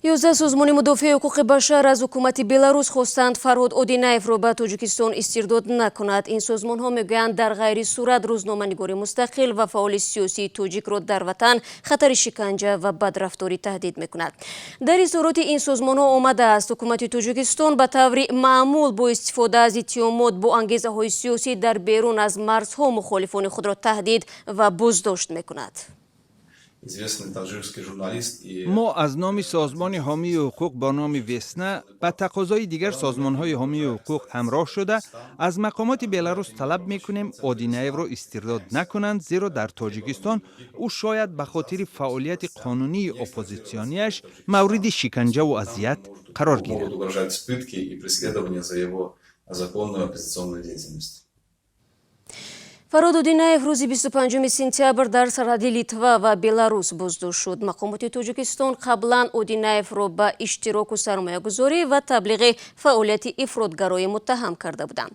11 созмони мудофиаи ҳуқуқи башар аз ҳукумати Беларус хостанд Фарҳод Одинаевро ба Тоҷикистон истирдод накунад. Ин созмонҳо мегӯянд дар ғайри сурат рӯзноманигори мустақил ва фаъоли сиёсии тоҷикро дар ватан хатари шиканҷа ва бадрафторӣ таҳдид мекунад. Дар изҳороти ин созмонҳо омадааст ҳукумати Тоҷикистон ба таври маъмул бо истифода аз иттиҳомот бо ангезаҳои сиёсӣ дар берун аз марзҳо мухолифони худро таҳдид ва боздошт мекунад. мо аз номи созмони ҳомиёи ҳуқуқ бо номи Весна ба тақозои дигар созмонҳои ҳомиёи ҳуқуқ ҳамроҳ шуда аз мақомоти Беларус талаб мекунем Одинаевро истирдод накунанд, зеро дар Тоҷикистон ӯ шояд ба хотири фаъолияти қонунии оппозитсионияш мавриди шиканҷаву азият қарор гирад. Фарҳод Одинаев рӯзи 25 сентябр дар сарҳади Литва ва Беларус боздошт шуд. Мақомоти Тоҷикистон қаблан Одинаевро ба иштироку сармоягузорӣ ва таблиғи фаъолияти ифротгароӣ муттаҳам карда буданд.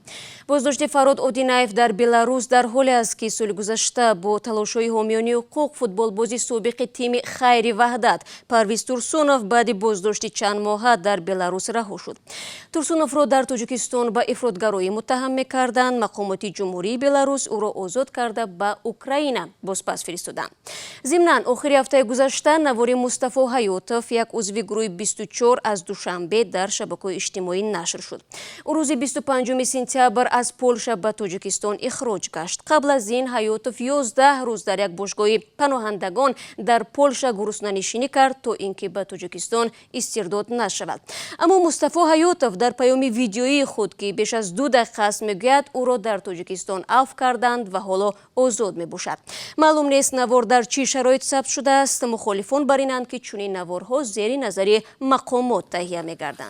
Боздошти Фарҳод Одинаев дар Беларус дар ҳоле аст ки соли гузашта бо талошҳои ҳомиёни ҳуқуқ футболбози собиқи тими Хайри Ваҳдат Парвиз Турсунов баъди боздошти чанд моҳа дар Беларус раҳо шуд. Турсуновро дар Тоҷикистон ба ифротгароӣ муттаҳам мекарданд. Мақомоти ҷумҳурии Беларус озод карда ба Украина бозпас фиристоданд. Зимнан охири ҳафтаи гузашта навори Мустафо Ҳаётов, як узви гурӯҳи 24 аз душанбе дар шабакаҳои иҷтимоӣ нашр шуд. Ӯ рӯзи 25 сентябр аз Полша ба Тоҷикистон ихроҷ гашт. Қабл аз ин Ҳаётов 11 рӯз дар як бошгоҳи паноҳандагон дар Полша гуруснанишинӣ кард, то ин ки ба Тоҷикистон истирдод нашавад. Аммо Мустафо Ҳаётов дар паёми видеоии худ, ки беш аз 2 дақиқа аст, мегӯяд ӯро дар Тоҷикистон афв карданд ва ҳоло озод мебошад. маълум нест навор дар чӣ шароит сабт шудааст. мухолифон бар инанд ки чунин наворҳо зери назари мақомот таҳия мегарданд.